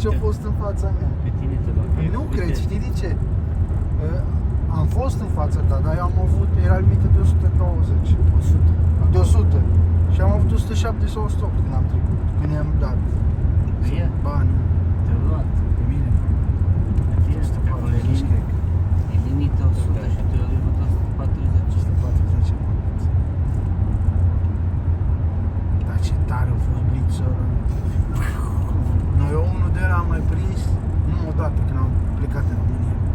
ce a fost în fața mea. Pe tine te bag. Nu cred, știi de ce? Am fost în fața ta, dar eu am avut, era limită de 120. 100. De 100. Și am avut 107 sau 108 când am trecut, când i-am dat Ție? bani. Te-au luat.